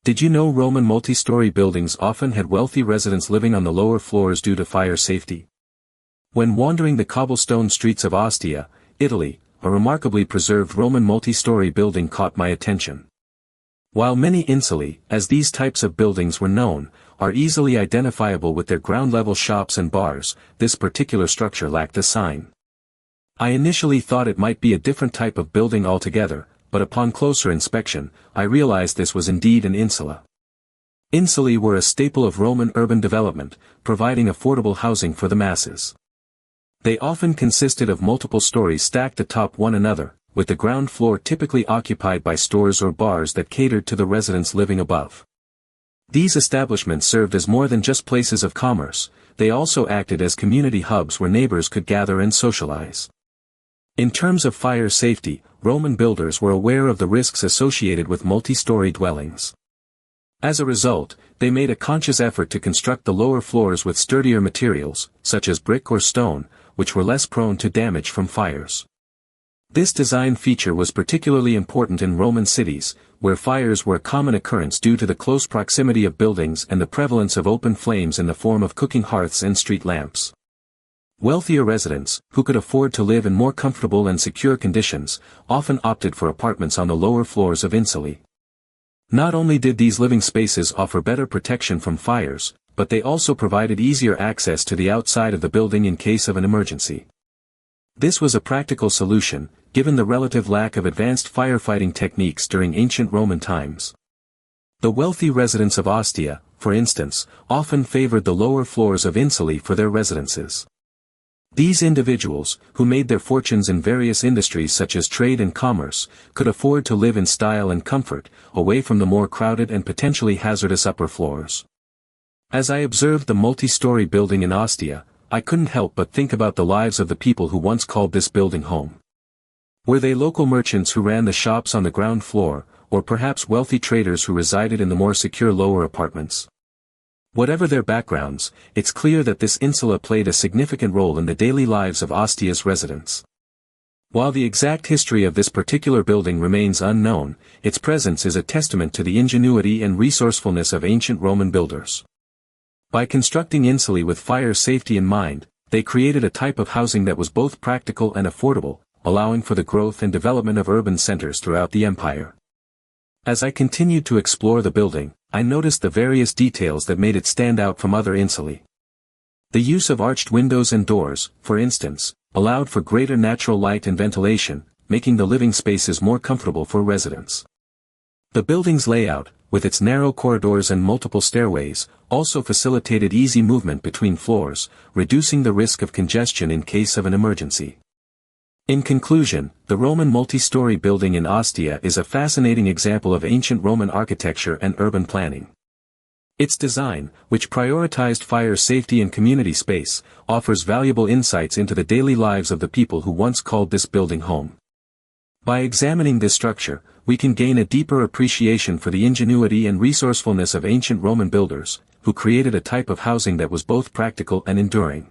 Did you know Roman multi-story buildings often had wealthy residents living on the lower floors due to fire safety? When wandering the cobblestone streets of Ostia, Italy, a remarkably preserved Roman multi-story building caught my attention. While many insulae, as these types of buildings were known, are easily identifiable with their ground-level shops and bars, this particular structure lacked a sign. I initially thought it might be a different type of building altogether, but upon closer inspection, I realized this was indeed an insula. Insulae were a staple of Roman urban development, providing affordable housing for the masses. They often consisted of multiple stories stacked atop one another, with the ground floor typically occupied by stores or bars that catered to the residents living above. These establishments served as more than just places of commerce, they also acted as community hubs where neighbors could gather and socialize. In terms of fire safety, Roman builders were aware of the risks associated with multi-story dwellings. As a result, they made a conscious effort to construct the lower floors with sturdier materials, such as brick or stone, which were less prone to damage from fires. This design feature was particularly important in Roman cities, where fires were a common occurrence due to the close proximity of buildings and the prevalence of open flames in the form of cooking hearths and street lamps. Wealthier residents, who could afford to live in more comfortable and secure conditions, often opted for apartments on the lower floors of insulae. Not only did these living spaces offer better protection from fires, but they also provided easier access to the outside of the building in case of an emergency. This was a practical solution, given the relative lack of advanced firefighting techniques during ancient Roman times. The wealthy residents of Ostia, for instance, often favored the lower floors of insulae for their residences. These individuals, who made their fortunes in various industries such as trade and commerce, could afford to live in style and comfort, away from the more crowded and potentially hazardous upper floors. As I observed the multi-story building in Ostia, I couldn't help but think about the lives of the people who once called this building home. Were they local merchants who ran the shops on the ground floor, or perhaps wealthy traders who resided in the more secure lower apartments? Whatever their backgrounds, it's clear that this insula played a significant role in the daily lives of Ostia's residents. While the exact history of this particular building remains unknown, its presence is a testament to the ingenuity and resourcefulness of ancient Roman builders. By constructing insulae with fire safety in mind, they created a type of housing that was both practical and affordable, allowing for the growth and development of urban centers throughout the empire. As I continued to explore the building, I noticed the various details that made it stand out from other insulae. The use of arched windows and doors, for instance, allowed for greater natural light and ventilation, making the living spaces more comfortable for residents. The building's layout, with its narrow corridors and multiple stairways, also facilitated easy movement between floors, reducing the risk of congestion in case of an emergency. In conclusion, the Roman multi-story building in Ostia is a fascinating example of ancient Roman architecture and urban planning. Its design, which prioritized fire safety and community space, offers valuable insights into the daily lives of the people who once called this building home. By examining this structure, we can gain a deeper appreciation for the ingenuity and resourcefulness of ancient Roman builders, who created a type of housing that was both practical and enduring.